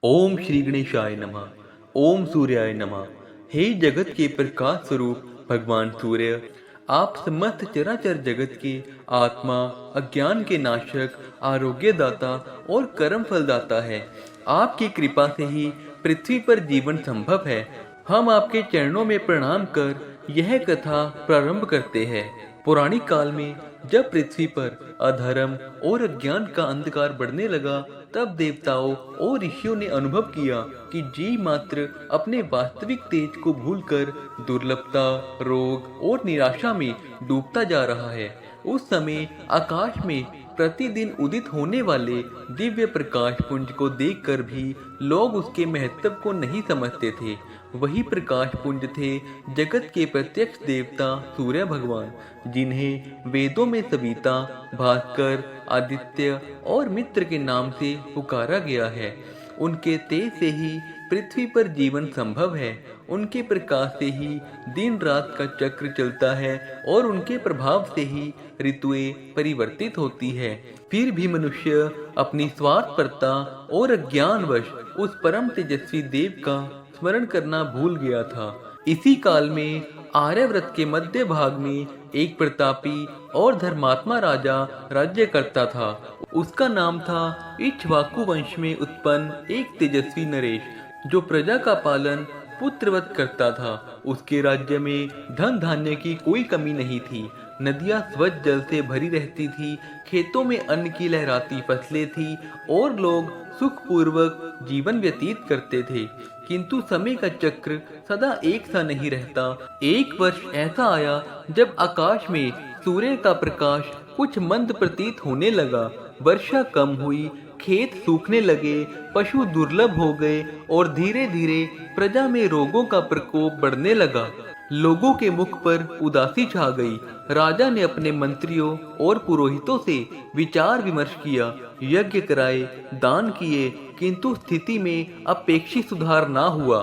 ओम श्री गणेशाय नमः। ओम सूर्याय नमः। हे जगत के प्रकाश स्वरूप भगवान सूर्य, आप समस्त चराचर जगत के आत्मा, अज्ञान के नाशक, आरोग्यदाता और कर्म फलदाता है। आपकी कृपा से ही पृथ्वी पर जीवन संभव है। हम आपके चरणों में प्रणाम कर यह कथा प्रारंभ करते हैं। पौराणिक काल में जब पृथ्वी पर अधर्म और अज्ञान का अंधकार बढ़ने लगा, तब देवताओं और ऋषियों ने अनुभव किया कि जीव मात्र अपने वास्तविक तेज को भूलकर दुर्लभता, रोग और निराशा में डूबता जा रहा है। उस समय आकाश में प्रतिदिन उदित होने वाले दिव्य प्रकाश पुंज को देखकर भी लोग उसके महत्व को नहीं समझते थे। वही प्रकाश पुंज थे जगत के प्रत्यक्ष देवता सूर्य भगवान, जिन्हें वेदों में सविता, भास्कर, आदित्य और मित्र के नाम से पुकारा गया है। उनके तेज से ही पृथ्वी पर जीवन संभव है। उनके प्रकाश से ही दिन रात का चक्र चलता है और उनके प्रभाव से ही ऋतुएं परिवर्तित होती है। फिर भी मनुष्य अपनी स्वार्थपरता और अज्ञानवश उस परम तेजस्वी देव का स्मरण करना भूल गया था। इसी काल में आर्यव्रत के मध्य भाग में एक प्रतापी और धर्मात्मा राजा राज्य करता था। उसका नाम था इक्ष्वाकु वंश में उत्पन्न एक तेजस्वी नरेश, जो प्रजा का पालन पुत्रवत करता था। उसके राज्य में धन धान्य की कोई कमी नहीं थी। नदियां स्वच्छ जल से भरी रहती थी, खेतों में अन्न की लहराती फसलें थी और लोग सुखपूर्वक जीवन व्यतीत करते थे। किंतु समय का चक्र सदा एक सा नहीं रहता। एक वर्ष ऐसा आया जब आकाश में सूर्य का प्रकाश कुछ मंद प्रतीत होने लगा। वर्षा कम हुई, खेत सूखने लगे, पशु दुर्लभ हो गए और धीरे धीरे प्रजा में रोगों का प्रकोप बढ़ने लगा। लोगों के मुख पर उदासी छा गई। राजा ने अपने मंत्रियों और पुरोहितों से विचार विमर्श किया, यज्ञ कराए, दान किए, किंतु स्थिति में अपेक्षित सुधार ना हुआ।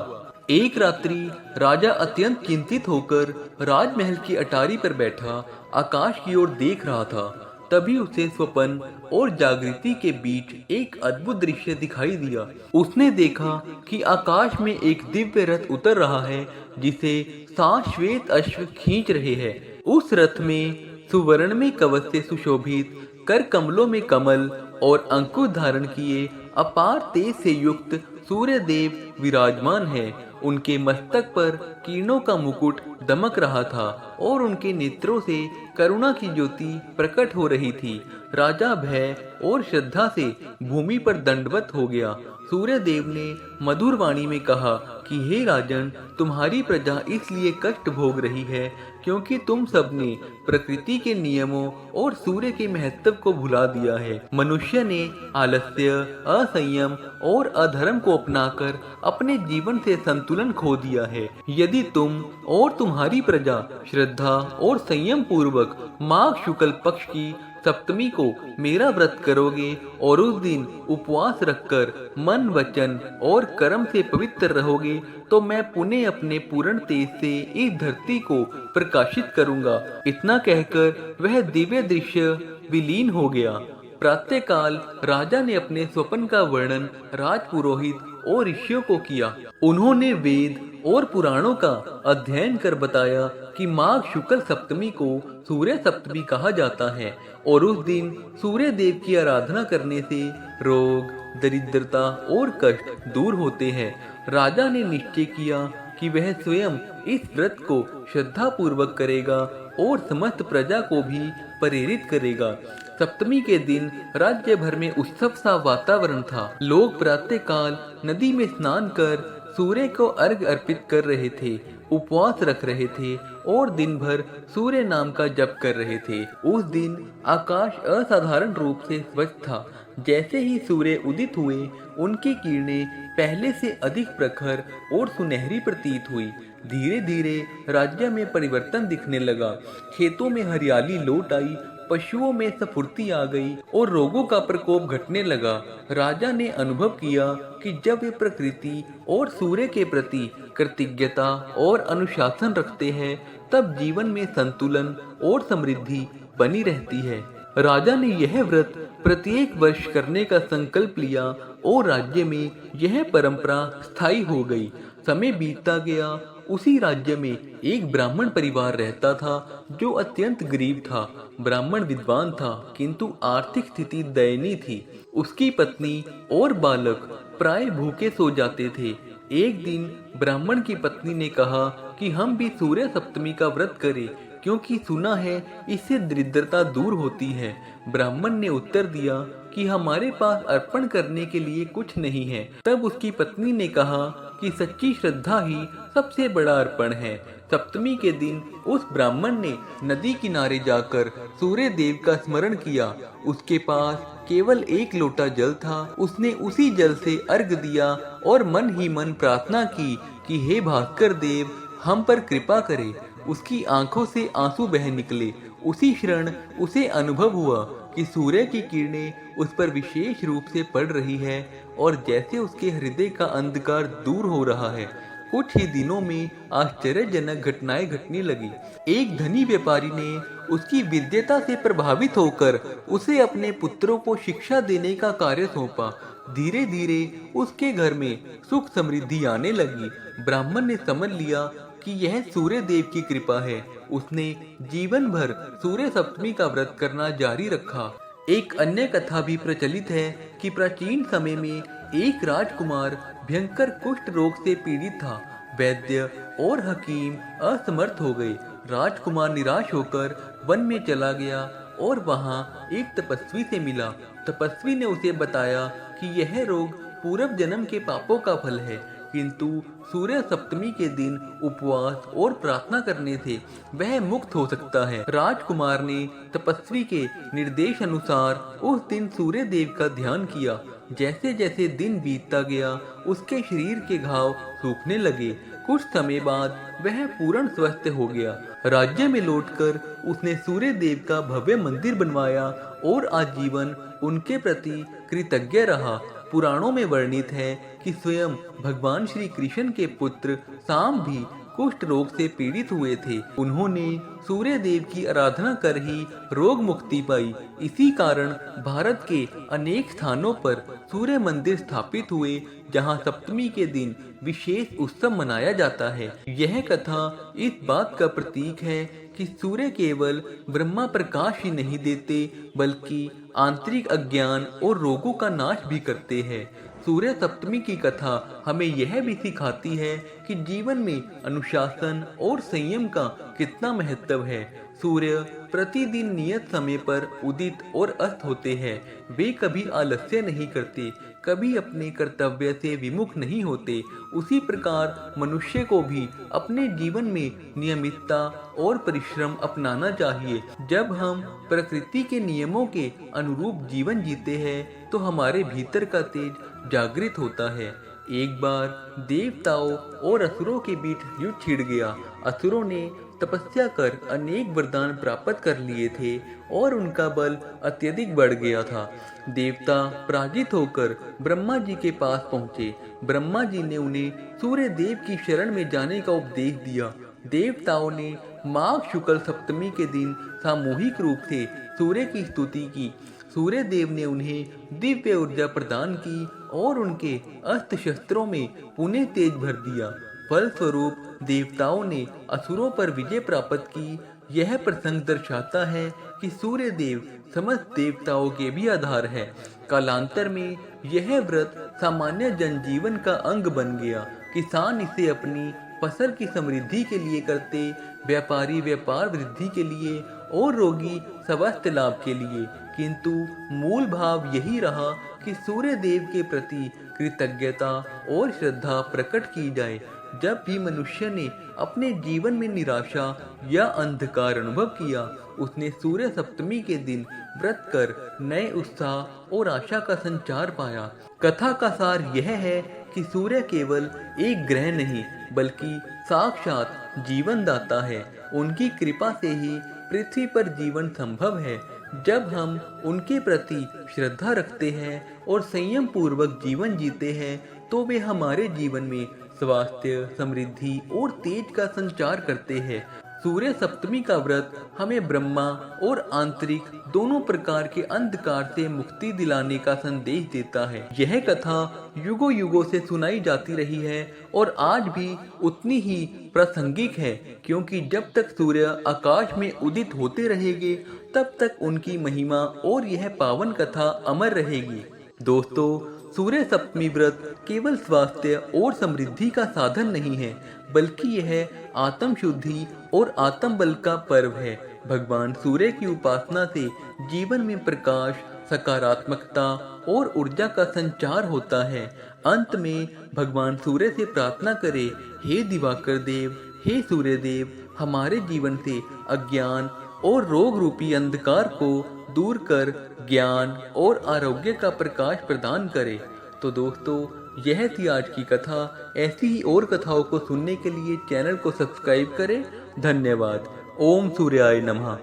एक रात्रि राजा अत्यंत चिंतित होकर राजमहल की अटारी पर बैठा आकाश की ओर देख रहा था। तभी उसे स्वप्न और जागृति के बीच एक अद्भुत दृश्य दिखाई दिया। उसने देखा कि आकाश में एक दिव्य रथ उतर रहा है, जिसे 7 श्वेत अश्व खींच रहे हैं। उस रथ में सुवर्ण में कवच से सुशोभित, कर कमलों में कमल और अंकुश धारण किए अपार तेज से युक्त सूर्य देव विराजमान है। उनके मस्तक पर किरणों का मुकुट दमक रहा था और उनके नेत्रों से करुणा की ज्योति प्रकट हो रही थी। राजा भय और श्रद्धा से भूमि पर दंडवत हो गया। सूर्य देव ने मधुर वाणी में कहा कि हे राजन, तुम्हारी प्रजा इसलिए कष्ट भोग रही है क्योंकि तुम सबने प्रकृति के नियमों और सूर्य के महत्व को भुला दिया है। मनुष्य ने आलस्य, असंयम और अधर्म को अपनाकर अपने जीवन से संतुलन खो दिया है। यदि तुम और तुम्हारी प्रजा श्रद्धा और संयम पूर्वक माघ शुक्ल पक्ष की सप्तमी को मेरा व्रत करोगे और उस दिन उपवास रखकर मन, वचन और कर्म से पवित्र रहोगे, तो मैं पुनः अपने पूर्ण तेज से इस धरती को प्रकाशित करूंगा। इतना कहकर वह दिव्य दृश्य विलीन हो गया। प्रातःकाल राजा ने अपने स्वप्न का वर्णन राजपुरोहित और ऋषियों को किया। उन्होंने वेद और पुराणों का अध्ययन कर बताया कि माघ शुक्ल सप्तमी को सूर्य सप्तमी कहा जाता है और उस दिन सूर्य देव की आराधना करने से रोग, दरिद्रता और कष्ट दूर होते हैं। राजा ने निश्चय किया कि वह स्वयं इस व्रत को श्रद्धा पूर्वक करेगा और समस्त प्रजा को भी प्रेरित करेगा। सप्तमी के दिन राज्य भर में उत्सव सा वातावरण था। लोग प्रातःकाल नदी में स्नान कर सूर्य को अर्घ्य अर्पित कर रहे थे, उपवास रख रहे थे और दिन भर सूर्य नाम का जप कर रहे थे। उस दिन आकाश असाधारण रूप से स्वच्छ था। जैसे ही सूर्य उदित हुए, उनकी किरणें पहले से अधिक प्रखर और सुनहरी प्रतीत हुई। धीरे धीरे राज्य में परिवर्तन दिखने लगा। खेतों में हरियाली लौट आई, पशुओं में स्फूर्ति आ गई और रोगों का प्रकोप घटने लगा। राजा ने अनुभव किया कि जब वे प्रकृति और सूर्य के प्रति कृतज्ञता और अनुशासन रखते हैं, तब जीवन में संतुलन और समृद्धि बनी रहती है। राजा ने यह व्रत प्रत्येक वर्ष करने का संकल्प लिया और राज्य में यह परंपरा स्थायी हो गई। समय बीतता गया। उसी राज्य में एक ब्राह्मण परिवार रहता था जो अत्यंत गरीब था। ब्राह्मण विद्वान था किंतु आर्थिक स्थिति दयनीय थी। उसकी पत्नी और बालक प्राय भूखे सो जाते थे। एक दिन ब्राह्मण की पत्नी ने कहा कि हम भी सूर्य सप्तमी का व्रत करें, क्योंकि सुना है इससे दरिद्रता दूर होती है। ब्राह्मण ने उत्तर दिया कि हमारे पास अर्पण करने के लिए कुछ नहीं है। तब उसकी पत्नी ने कहा कि सच्ची श्रद्धा ही सबसे बड़ा अर्पण है। सप्तमी के दिन उस ब्राह्मण ने नदी किनारे जाकर सूर्य देव का स्मरण किया। उसके पास केवल एक लोटा जल था। उसने उसी जल से अर्घ दिया और मन ही मन प्रार्थना की कि हे भास्कर देव, हम पर कृपा करे। उसकी आंखों से आंसू बह निकले। उसी क्षण उसे अनुभव हुआ कि सूर्य की किरणें उस पर विशेष रूप से पड़ रही है और जैसे उसके हृदय का अंधकार दूर हो रहा है। कुछ ही दिनों में आश्चर्यजनक घटनाएं घटने लगी। एक धनी व्यापारी ने उसकी विद्वता से प्रभावित होकर उसे अपने पुत्रों को शिक्षा देने का कार्य सौंपा। धीरे धीरे उसके घर में सुख समृद्धि आने लगी। ब्राह्मण ने समझ लिया कि यह सूर्य देव की कृपा है। उसने जीवन भर सूर्य सप्तमी का व्रत करना जारी रखा। एक अन्य कथा भी प्रचलित है कि प्राचीन समय में एक राजकुमार भयंकर कुष्ठ रोग से पीड़ित था। वैद्य और हकीम असमर्थ हो गए। राजकुमार निराश होकर वन में चला गया और वहां एक तपस्वी से मिला। तपस्वी ने उसे बताया कि यह रोग पूर्व जन्म के पापों का फल है, किंतु सूर्य सप्तमी के दिन उपवास और प्रार्थना करने से वह मुक्त हो सकता है। राजकुमार ने तपस्वी के निर्देश अनुसार उस दिन सूर्य देव का ध्यान किया। जैसे जैसे दिन बीतता गया उसके शरीर के घाव सूखने लगे। कुछ समय बाद वह पूर्ण स्वस्थ हो गया। राज्य में लौटकर उसने सूर्य देव का भव्य मंदिर बनवाया और आजीवन उनके प्रति कृतज्ञ रहा। पुराणों में वर्णित है कि स्वयं भगवान श्री कृष्ण के पुत्र शाम भी कुष्ठ रोग से पीड़ित हुए थे। उन्होंने सूर्य देव की आराधना कर ही रोग मुक्ति पाई। इसी कारण भारत के अनेक स्थानों पर सूर्य मंदिर स्थापित हुए, जहां सप्तमी के दिन विशेष उत्सव मनाया जाता है। यह कथा इस बात का प्रतीक है कि सूर्य केवल ब्रह्मा प्रकाश ही नहीं देते, बल्कि आंतरिक अज्ञान और रोगों का नाश भी करते हैं। सूर्य सप्तमी की कथा हमें यह भी सिखाती है कि जीवन में अनुशासन और संयम का कितना महत्व है। सूर्य प्रतिदिन नियत समय पर उदित और अस्त होते हैं। वे कभी आलस्य नहीं करते, कभी अपने कर्तव्य से विमुख नहीं होते। उसी प्रकार मनुष्य को भी अपने जीवन में नियमितता और परिश्रम अपनाना चाहिए। जब हम प्रकृति के नियमों के अनुरूप जीवन जीते हैं तो हमारे भीतर का तेज जागृत होता है। एक बार देवताओं और असुरों के बीच युद्ध छिड़ गया। असुरों ने तपस्या कर अनेक वरदान प्राप्त कर लिए थे और उनका बल अत्यधिक बढ़ गया था। देवता पराजित होकर ब्रह्मा जी के पास पहुंचे। ब्रह्मा जी ने उन्हें सूर्य देव की शरण में जाने का उपदेश दिया। देवताओं ने माघ शुक्ल सप्तमी के दिन सामूहिक रूप से सूर्य की स्तुति की। सूर्य देव ने उन्हें दिव्य ऊर्जा प्रदान की और उनके अस्त्र शस्त्रों में पुनः तेज भर दिया। फलस्वरूप देवताओं ने असुरों पर विजय प्राप्त की। यह प्रसंग दर्शाता है कि सूर्य देव समस्त देवताओं के भी आधार है। कालांतर में यह व्रत सामान्य जनजीवन का अंग बन गया। किसान इसे अपनी फसल की समृद्धि के लिए करते, व्यापारी व्यापार वृद्धि के लिए और रोगी स्वास्थ्य लाभ के लिए। किंतु मूल भाव यही रहा कि सूर्य देव के प्रति कृतज्ञता और श्रद्धा प्रकट की जाए। जब भी मनुष्य ने अपने जीवन में निराशा या अंधकार अनुभव किया, उसने सूर्य सप्तमी के दिन व्रत कर नए उत्साह और आशा का संचार पाया। कथा का सार यह है कि सूर्य केवल एक ग्रह नहीं, बल्कि साक्षात जीवन दाता है। उनकी कृपा से ही पृथ्वी पर जीवन संभव है। जब हम उनके प्रति श्रद्धा रखते हैं और संयम पूर्वक जीवन जीते हैं, तो वे हमारे जीवन में स्वास्थ्य, समृद्धि और तेज का संचार करते हैं। सूर्य सप्तमी का व्रत हमें ब्रह्मा और आंतरिक दोनों प्रकार के अंधकार से मुक्ति दिलाने का संदेश देता है। यह कथा युगों युगों से सुनाई जाती रही है और आज भी उतनी ही प्रासंगिक है, क्योंकि जब तक सूर्य आकाश में उदित होते रहेंगे तब तक उनकी महिमा और यह पावन कथा अमर रहेगी। दोस्तों, सूर्य सप्तमी व्रत केवल स्वास्थ्य और समृद्धि का साधन नहीं है, बल्कि यह आत्म शुद्धि और आत्म बल का पर्व है। भगवान सूर्य की उपासना से जीवन में प्रकाश, सकारात्मकता और ऊर्जा का संचार होता है। अंत में भगवान सूर्य से प्रार्थना करें, हे दिवाकर देव, हे सूर्य देव, हमारे जीवन से अज्ञान और रोग रूपी अंधकार को दूर कर ज्ञान और आरोग्य का प्रकाश प्रदान करे। तो दोस्तों, यह थी आज की कथा। ऐसी ही और कथाओं को सुनने के लिए चैनल को सब्सक्राइब करें। धन्यवाद। ओम सूर्याय नमः।